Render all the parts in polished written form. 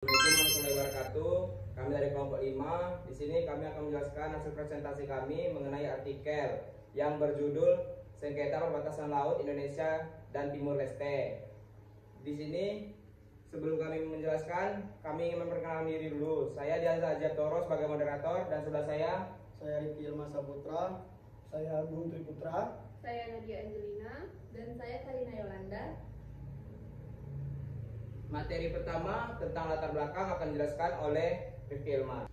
Assalamualaikum warahmatullahi wabarakatuh. Kami dari kelompok 5. Di sini kami akan menjelaskan hasil presentasi kami mengenai artikel yang berjudul Sengketa Perbatasan Laut Indonesia dan Timur Leste. Di sini sebelum kami menjelaskan, kami ingin memperkenalkan diri dulu. Saya Dianza Ajatoro sebagai moderator dan sebelah saya Riki Ilma Saputra, saya Agung Triputra, saya Nadia Angelina, dan saya Karina Yolanda. Materi pertama tentang latar belakang akan dijelaskan oleh Rifki Ilma.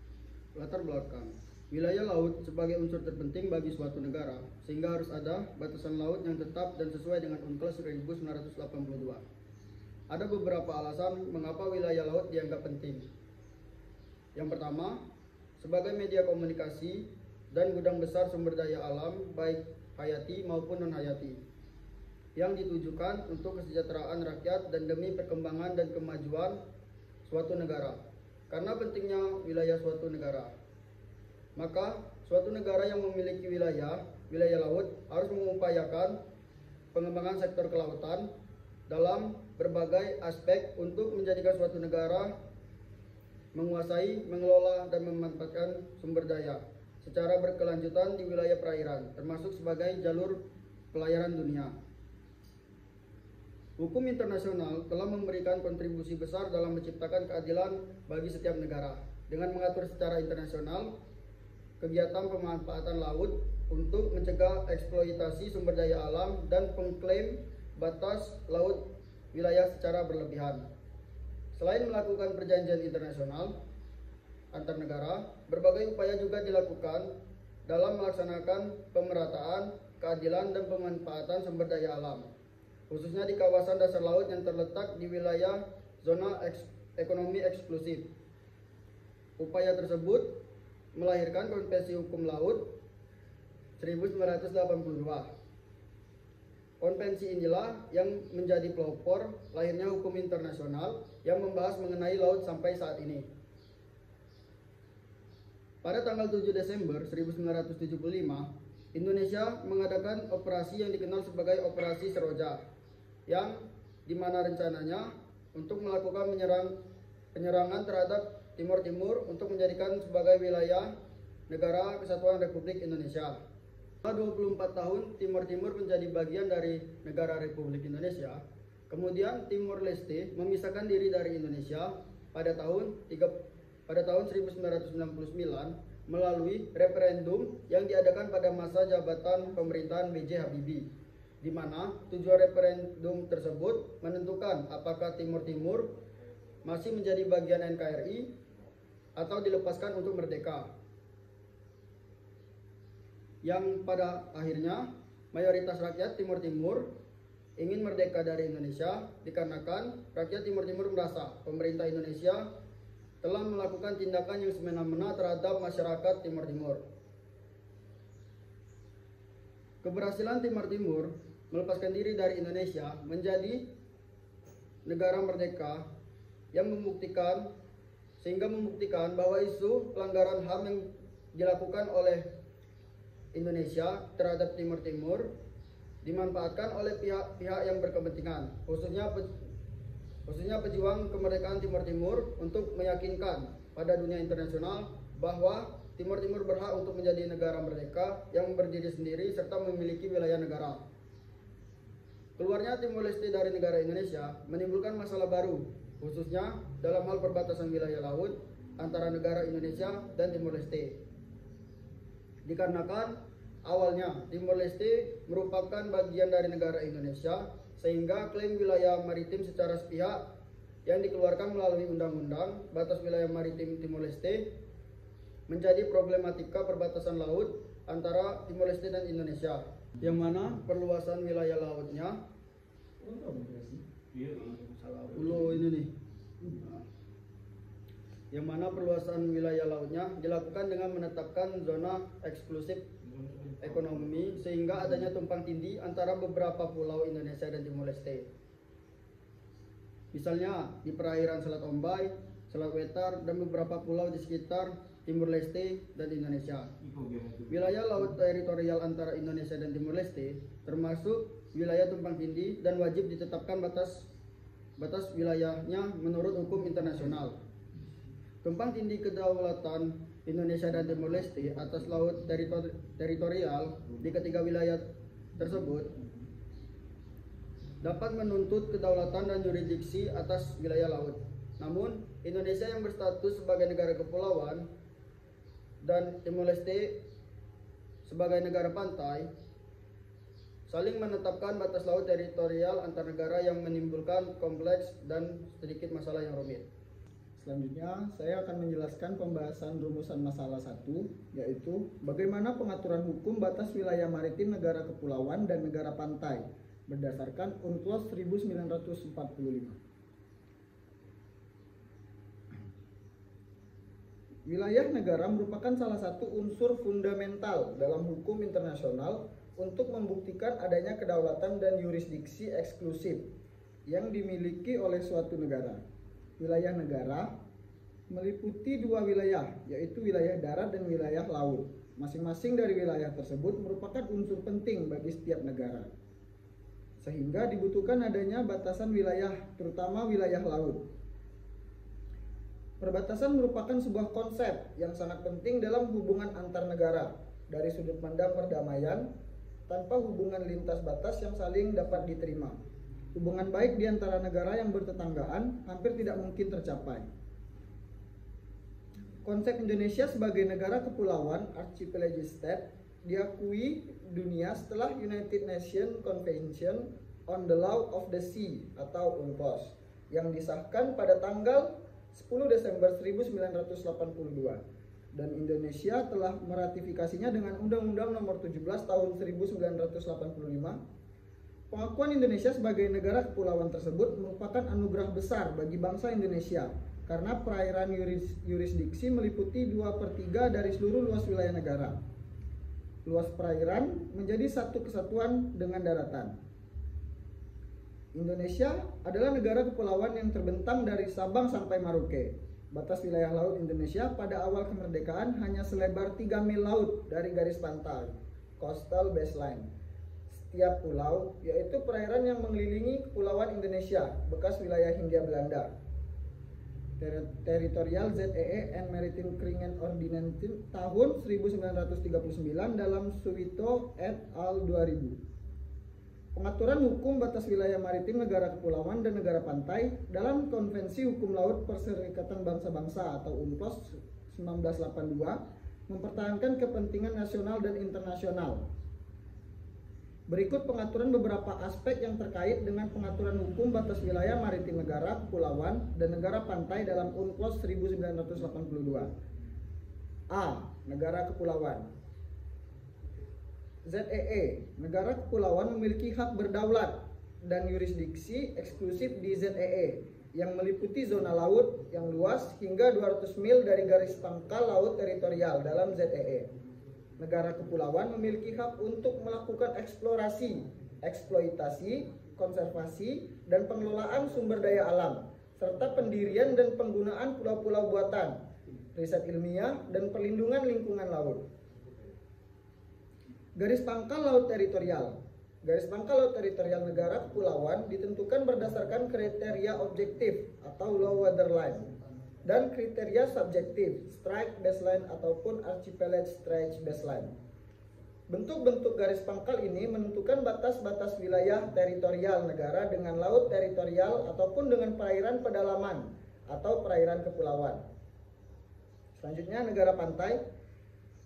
Latar belakang. Wilayah laut sebagai unsur terpenting bagi suatu negara, sehingga harus ada batasan laut yang tetap dan sesuai dengan UNCLOS 1982. Ada beberapa alasan mengapa wilayah laut dianggap penting. Yang pertama, sebagai media komunikasi dan gudang besar sumber daya alam baik hayati maupun non-hayati yang ditujukan untuk kesejahteraan rakyat dan demi perkembangan dan kemajuan suatu negara. Karena pentingnya wilayah suatu negara, maka suatu negara yang memiliki wilayah laut harus mengupayakan pengembangan sektor kelautan dalam berbagai aspek untuk menjadikan suatu negara menguasai, mengelola, dan memanfaatkan sumber daya secara berkelanjutan di wilayah perairan, termasuk sebagai jalur pelayaran dunia. Hukum internasional telah memberikan kontribusi besar dalam menciptakan keadilan bagi setiap negara dengan mengatur secara internasional kegiatan pemanfaatan laut untuk mencegah eksploitasi sumber daya alam dan pengklaim batas laut wilayah secara berlebihan. Selain melakukan perjanjian internasional antar negara, berbagai upaya juga dilakukan dalam melaksanakan pemerataan, keadilan, dan pemanfaatan sumber daya alam, khususnya di kawasan dasar laut yang terletak di wilayah zona ekonomi eksklusif. Upaya tersebut melahirkan Konvensi Hukum Laut 1982. Konvensi inilah yang menjadi pelopor lahirnya hukum internasional yang membahas mengenai laut sampai saat ini. Pada tanggal 7 Desember 1975, Indonesia mengadakan operasi yang dikenal sebagai Operasi Seroja, yang dimana rencananya untuk melakukan penyerangan terhadap Timur Timur untuk menjadikan sebagai wilayah negara Kesatuan Republik Indonesia. Setelah 24 tahun Timur Timur menjadi bagian dari negara Republik Indonesia, kemudian Timur Leste memisahkan diri dari Indonesia pada tahun 1999 melalui referendum yang diadakan pada masa jabatan pemerintahan B.J. Habibie, di mana tujuan referendum tersebut menentukan apakah Timur Timur masih menjadi bagian NKRI atau dilepaskan untuk merdeka. Yang pada akhirnya mayoritas rakyat Timur Timur ingin merdeka dari Indonesia dikarenakan rakyat Timur Timur merasa pemerintah Indonesia telah melakukan tindakan yang semena-mena terhadap masyarakat Timur Timur. Keberhasilan Timur Timur melepaskan diri dari Indonesia menjadi negara merdeka yang membuktikan bahwa isu pelanggaran HAM yang dilakukan oleh Indonesia terhadap Timur Timur dimanfaatkan oleh pihak-pihak yang berkepentingan, khususnya pejuang kemerdekaan Timur Timur untuk meyakinkan pada dunia internasional bahwa Timur Timur berhak untuk menjadi negara merdeka yang berdiri sendiri serta memiliki wilayah negara. Keluarnya Timur Leste dari negara Indonesia menimbulkan masalah baru, khususnya dalam hal perbatasan wilayah laut antara negara Indonesia dan Timur Leste. Dikarenakan awalnya Timor Leste merupakan bagian dari negara Indonesia, sehingga klaim wilayah maritim secara sepihak yang dikeluarkan melalui Undang-Undang Batas Wilayah Maritim Timor Leste menjadi problematika perbatasan laut antara Timor Leste dan Indonesia, yang mana perluasan wilayah lautnya dilakukan dengan menetapkan zona eksklusif ekonomi, sehingga adanya tumpang tindih antara beberapa pulau Indonesia dan Timor Leste. Misalnya di perairan Selat Ombay, Selat Wetar, dan beberapa pulau di sekitar Timor Leste dan Indonesia. Wilayah laut teritorial antara Indonesia dan Timor Leste termasuk wilayah tumpang tindih dan wajib ditetapkan batas wilayahnya menurut hukum internasional. Tumpang tindih kedaulatan Indonesia dan Timor Leste atas laut teritorial di ketiga wilayah tersebut dapat menuntut kedaulatan dan yurisdiksi atas wilayah laut. Namun, Indonesia yang berstatus sebagai negara kepulauan dan Timor Leste sebagai negara pantai saling menetapkan batas laut teritorial antar negara yang menimbulkan kompleks dan sedikit masalah yang rumit. Selanjutnya, saya akan menjelaskan pembahasan rumusan masalah 1, yaitu bagaimana pengaturan hukum batas wilayah maritim negara kepulauan dan negara pantai berdasarkan UNCLOS 1945. Wilayah negara merupakan salah satu unsur fundamental dalam hukum internasional untuk membuktikan adanya kedaulatan dan yurisdiksi eksklusif yang dimiliki oleh suatu negara. Wilayah negara meliputi dua wilayah, yaitu wilayah darat dan wilayah laut. Masing-masing dari wilayah tersebut merupakan unsur penting bagi setiap negara, sehingga dibutuhkan adanya batasan wilayah, terutama wilayah laut. Perbatasan merupakan sebuah konsep yang sangat penting dalam hubungan antar negara dari sudut pandang perdamaian. Tanpa hubungan lintas batas yang saling dapat diterima, hubungan baik di antara negara yang bertetanggaan hampir tidak mungkin tercapai. Konsep Indonesia sebagai negara kepulauan archipelagic state diakui dunia setelah United Nations Convention on the Law of the Sea atau UNCLOS yang disahkan pada tanggal 10 Desember 1982. Dan Indonesia telah meratifikasinya dengan Undang-Undang Nomor 17 Tahun 1985. Pengakuan Indonesia sebagai negara kepulauan tersebut merupakan anugerah besar bagi bangsa Indonesia karena perairan yurisdiksi meliputi 2/3 dari seluruh luas wilayah negara. Luas perairan menjadi satu kesatuan dengan daratan. Indonesia adalah negara kepulauan yang terbentang dari Sabang sampai Maroke. Batas wilayah laut Indonesia pada awal kemerdekaan hanya selebar 3 mil laut dari garis pantai, coastal baseline. Setiap pulau, yaitu perairan yang mengelilingi kepulauan Indonesia, bekas wilayah Hindia Belanda. Territorial ZEE and Maritime Kringen Ordinance tahun 1939 dalam Suwito et al. 2000. Pengaturan hukum batas wilayah maritim negara kepulauan dan negara pantai dalam Konvensi Hukum Laut Perserikatan Bangsa-Bangsa atau UNCLOS 1982 mempertahankan kepentingan nasional dan internasional. Berikut pengaturan beberapa aspek yang terkait dengan pengaturan hukum batas wilayah maritim negara kepulauan dan negara pantai dalam UNCLOS 1982. A. Negara kepulauan. ZEE, negara kepulauan memiliki hak berdaulat dan yurisdiksi eksklusif di ZEE yang meliputi zona laut yang luas hingga 200 mil dari garis pangkal laut teritorial dalam ZEE. Negara kepulauan memiliki hak untuk melakukan eksplorasi, eksploitasi, konservasi, dan pengelolaan sumber daya alam, serta pendirian dan penggunaan pulau-pulau buatan, riset ilmiah, dan perlindungan lingkungan laut. Garis pangkal laut teritorial. Garis pangkal laut teritorial negara kepulauan ditentukan berdasarkan kriteria objektif atau low water line dan kriteria subjektif strike baseline ataupun archipelagic stretch baseline. Bentuk-bentuk garis pangkal ini menentukan batas-batas wilayah teritorial negara dengan laut teritorial ataupun dengan perairan pedalaman atau perairan kepulauan. Selanjutnya negara pantai.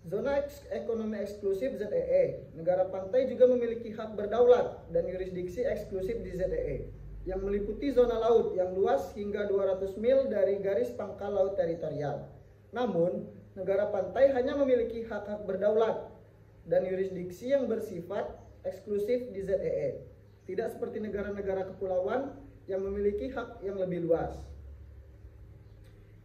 Zona ekonomi eksklusif ZEE. Negara pantai juga memiliki hak berdaulat dan yurisdiksi eksklusif di ZEE yang meliputi zona laut yang luas hingga 200 mil dari garis pangkal laut teritorial. Namun, negara pantai hanya memiliki hak-hak berdaulat dan yurisdiksi yang bersifat eksklusif di ZEE. Tidak seperti negara-negara kepulauan yang memiliki hak yang lebih luas.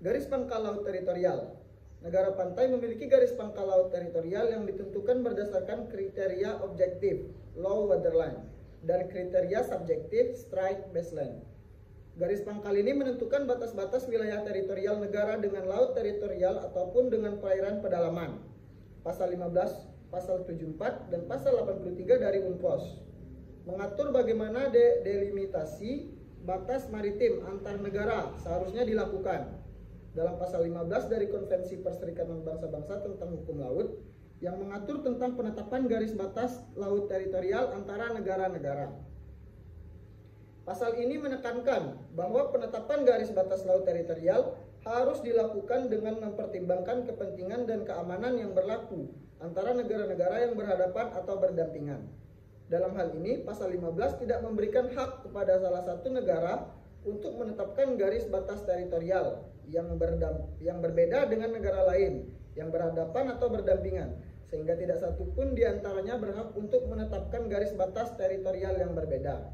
Garis pangkal laut teritorial. Negara pantai memiliki garis pangkal laut teritorial yang ditentukan berdasarkan kriteria objektif, low water line, dan kriteria subjektif, strike baseline. Garis pangkal ini menentukan batas-batas wilayah teritorial negara dengan laut teritorial ataupun dengan perairan pedalaman. Pasal 15, Pasal 74, dan Pasal 83 dari UNCLOS mengatur bagaimana delimitasi batas maritim antar negara seharusnya dilakukan. dalam pasal 15 dari Konvensi Perserikatan Bangsa-Bangsa tentang Hukum Laut yang mengatur tentang penetapan garis batas laut teritorial antara negara-negara. Pasal ini menekankan bahwa penetapan garis batas laut teritorial harus dilakukan dengan mempertimbangkan kepentingan dan keamanan yang berlaku antara negara-negara yang berhadapan atau berdampingan. Dalam hal ini, pasal 15 tidak memberikan hak kepada salah satu negara untuk menetapkan garis batas teritorial yang berbeda dengan negara lain yang berhadapan atau berdampingan, sehingga tidak satu pun di antaranya berhak untuk menetapkan garis batas teritorial yang berbeda.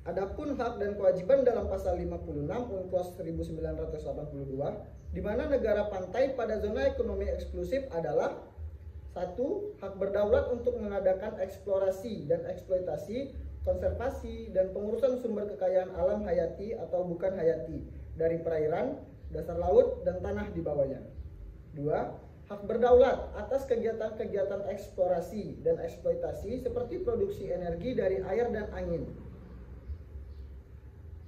Adapun hak dan kewajiban dalam pasal 56 UNCLOS 1982, di mana negara pantai pada zona ekonomi eksklusif adalah: 1. Hak berdaulat untuk mengadakan eksplorasi dan eksploitasi, konservasi, dan pengurusan sumber kekayaan alam hayati atau bukan hayati dari perairan, dasar laut, dan tanah di bawahnya. 2. Hak berdaulat atas kegiatan-kegiatan eksplorasi dan eksploitasi seperti produksi energi dari air dan angin.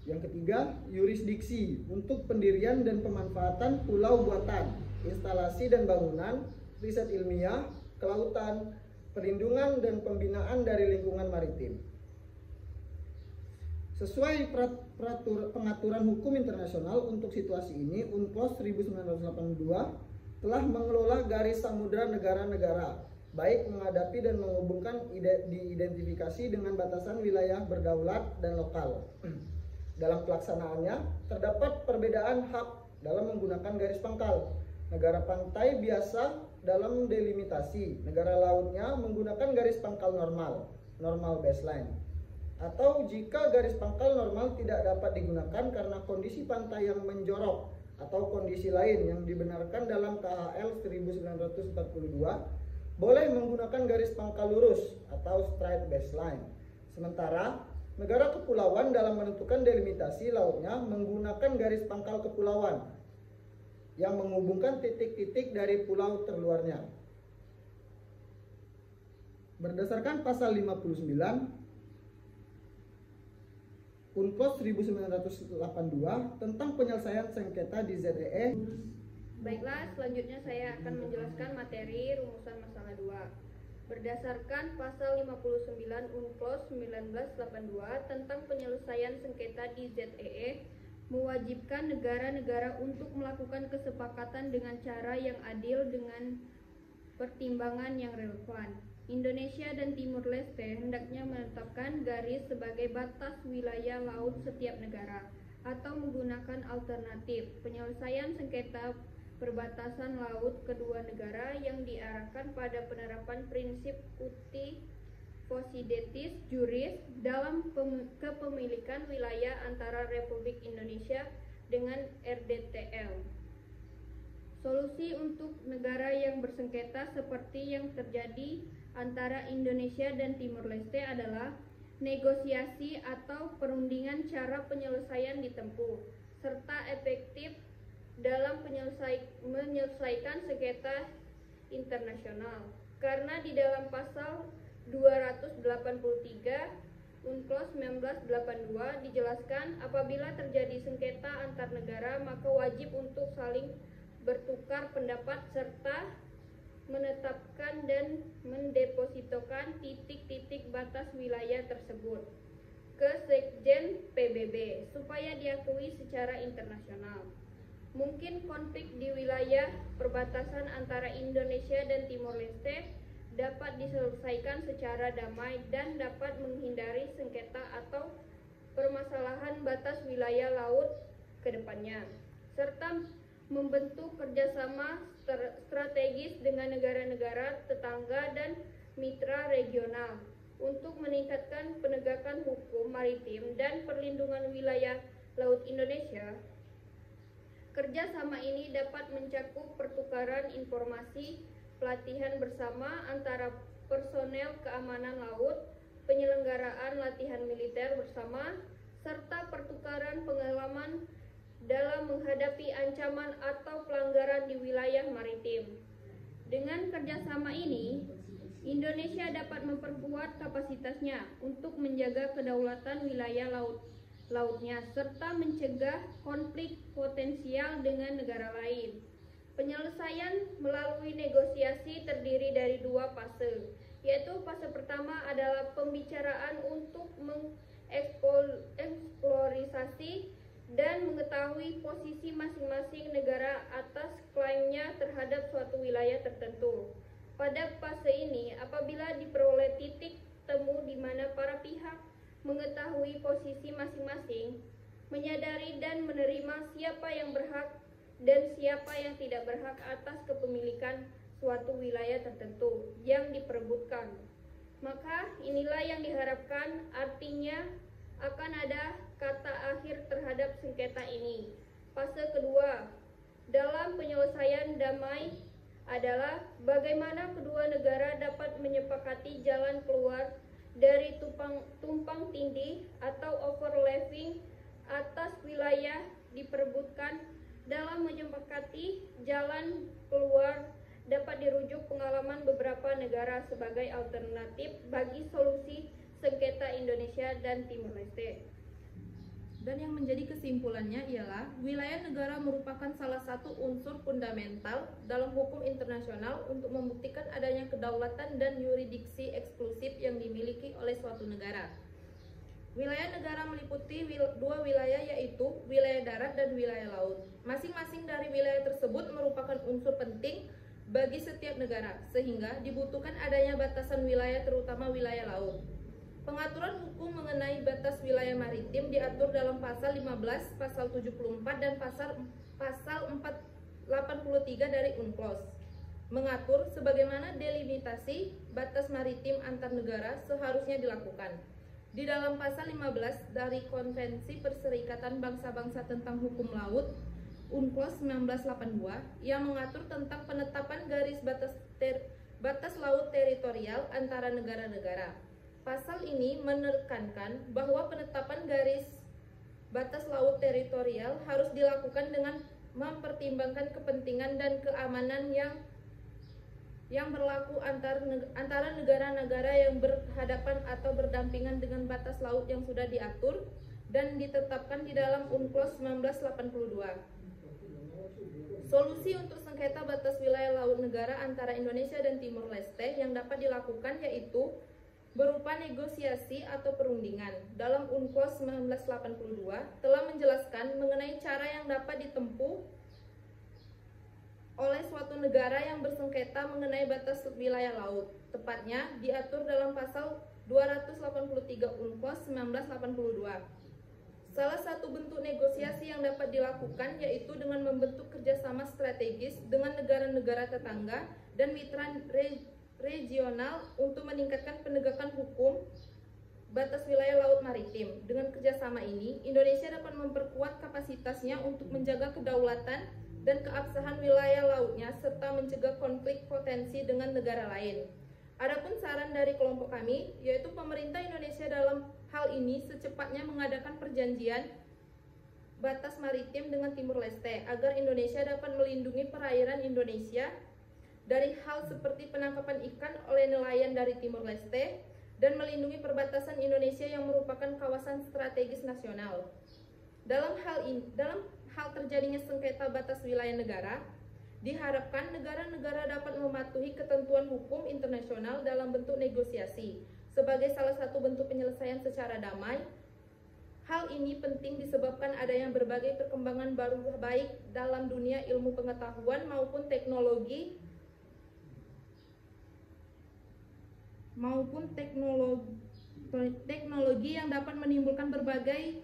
Yang ketiga, yurisdiksi untuk pendirian dan pemanfaatan pulau buatan, instalasi dan bangunan, riset ilmiah, kelautan, perlindungan dan pembinaan dari lingkungan maritim. Sesuai pengaturan hukum internasional untuk situasi ini, UNCLOS 1982 telah mengelola garis samudera negara-negara, baik menghadapi dan menghubungkan diidentifikasi dengan batasan wilayah berdaulat dan lokal. Dalam pelaksanaannya, terdapat perbedaan hak dalam menggunakan garis pangkal. Negara pantai biasa dalam delimitasi, negara lautnya menggunakan garis pangkal normal baseline. Atau jika garis pangkal normal tidak dapat digunakan karena kondisi pantai yang menjorok atau kondisi lain yang dibenarkan dalam KHL 1942, boleh menggunakan garis pangkal lurus atau straight baseline. Sementara negara kepulauan dalam menentukan delimitasi lautnya menggunakan garis pangkal kepulauan yang menghubungkan titik-titik dari pulau terluarnya. Berdasarkan pasal 59 UNCLOS 1982 tentang penyelesaian sengketa di ZEE. Baiklah, selanjutnya saya akan menjelaskan materi rumusan masalah 2. Berdasarkan pasal 59 UNCLOS 1982 tentang penyelesaian sengketa di ZEE, mewajibkan negara-negara untuk melakukan kesepakatan dengan cara yang adil dengan pertimbangan yang relevan. Indonesia dan Timur Leste hendaknya menetapkan garis sebagai batas wilayah laut setiap negara atau menggunakan alternatif penyelesaian sengketa perbatasan laut kedua negara yang diarahkan pada penerapan prinsip uti possidetis juris dalam kepemilikan wilayah antara Republik Indonesia dengan RDTL. Solusi untuk negara yang bersengketa seperti yang terjadi antara Indonesia dan Timor Leste adalah negosiasi atau perundingan cara penyelesaian ditempuh, serta efektif dalam menyelesaikan sengketa internasional. Karena di dalam pasal 283 UNCLOS 1982 dijelaskan apabila terjadi sengketa antar negara maka wajib untuk saling bertukar pendapat serta menetapkan dan mendepositokan titik-titik batas wilayah tersebut ke Sekjen PBB supaya diakui secara internasional. Mungkin konflik di wilayah perbatasan antara Indonesia dan Timor Leste dapat diselesaikan secara damai dan dapat menghindari sengketa atau permasalahan batas wilayah laut ke depannya, serta membentuk kerjasama strategis dengan negara-negara tetangga dan mitra regional untuk meningkatkan penegakan hukum maritim dan perlindungan wilayah laut Indonesia. Kerjasama ini dapat mencakup pertukaran informasi, pelatihan bersama antara personel keamanan laut, penyelenggaraan latihan militer bersama, serta pertukaran pengalaman dalam menghadapi ancaman atau pelanggaran di wilayah maritim. Dengan kerjasama ini, Indonesia dapat memperkuat kapasitasnya untuk menjaga kedaulatan wilayah lautnya serta mencegah konflik potensial dengan negara lain. Penyelesaian melalui negosiasi terdiri dari 2 fase, yaitu fase pertama adalah pembicaraan untuk mengeksplorasi dan mengetahui posisi masing-masing negara atas klaimnya terhadap suatu wilayah tertentu. Pada fase ini, apabila diperoleh titik temu di mana para pihak mengetahui posisi masing-masing, menyadari dan menerima siapa yang berhak dan siapa yang tidak berhak atas kepemilikan suatu wilayah tertentu yang diperebutkan, maka inilah yang diharapkan, artinya akan ada kata akhir terhadap sengketa ini. Fase kedua dalam penyelesaian damai adalah bagaimana kedua negara dapat menyepakati jalan keluar dari tumpang tindih atau overlapping atas wilayah diperebutkan. Dalam menyepakati jalan keluar dapat dirujuk pengalaman beberapa negara sebagai alternatif bagi solusi sengketa Indonesia dan Timur Leste. Dan yang menjadi kesimpulannya ialah wilayah negara merupakan salah satu unsur fundamental dalam hukum internasional untuk membuktikan adanya kedaulatan dan yurisdiksi eksklusif yang dimiliki oleh suatu negara. Wilayah negara meliputi 2 wilayah, yaitu wilayah darat dan wilayah laut. Masing-masing dari wilayah tersebut merupakan unsur penting bagi setiap negara, sehingga dibutuhkan adanya batasan wilayah, terutama wilayah laut. Pengaturan hukum mengenai batas wilayah maritim diatur dalam pasal 15, pasal 74, dan pasal 83 dari UNCLOS. Mengatur sebagaimana delimitasi batas maritim antar negara seharusnya dilakukan. Di dalam pasal 15 dari Konvensi Perserikatan Bangsa-Bangsa tentang Hukum Laut, UNCLOS 1982, yang mengatur tentang penetapan garis batas laut teritorial antara negara-negara. Pasal ini menekankan bahwa penetapan garis batas laut teritorial harus dilakukan dengan mempertimbangkan kepentingan dan keamanan yang berlaku antara negara-negara yang berhadapan atau berdampingan dengan batas laut yang sudah diatur dan ditetapkan di dalam UNCLOS 1982. Solusi untuk sengketa batas wilayah laut negara antara Indonesia dan Timur Leste yang dapat dilakukan yaitu berupa negosiasi atau perundingan. Dalam UNCLOS 1982 telah menjelaskan mengenai cara yang dapat ditempuh oleh suatu negara yang bersengketa mengenai batas wilayah laut. Tepatnya diatur dalam pasal 283 UNCLOS 1982. Salah satu bentuk negosiasi yang dapat dilakukan yaitu dengan membentuk kerjasama strategis dengan negara-negara tetangga dan mitra regional untuk meningkatkan penegakan hukum batas wilayah laut maritim. Dengan kerjasama ini, Indonesia dapat memperkuat kapasitasnya untuk menjaga kedaulatan dan keabsahan wilayah lautnya serta mencegah konflik potensi dengan negara lain. Adapun saran dari kelompok kami, yaitu pemerintah Indonesia dalam hal ini secepatnya mengadakan perjanjian batas maritim dengan Timur Leste agar Indonesia dapat melindungi perairan Indonesia dari hal seperti penangkapan ikan oleh nelayan dari Timur Leste dan melindungi perbatasan Indonesia yang merupakan kawasan strategis nasional. Dalam hal terjadinya sengketa batas wilayah negara, diharapkan negara-negara dapat mematuhi ketentuan hukum internasional dalam bentuk negosiasi sebagai salah satu bentuk penyelesaian secara damai. Hal ini penting disebabkan adanya berbagai perkembangan baru baik dalam dunia ilmu pengetahuan maupun teknologi yang dapat menimbulkan berbagai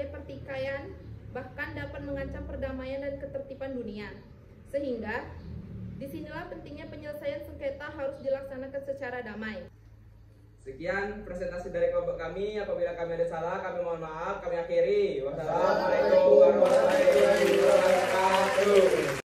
pertikaian, bahkan dapat mengancam perdamaian dan ketertiban dunia. Sehingga disinilah pentingnya penyelesaian sengketa harus dilaksanakan secara damai. Sekian presentasi dari kelompok kami. Apabila kami ada salah, kami mohon maaf. Kami akhiri. Wassalamualaikum warahmatullahi wabarakatuh.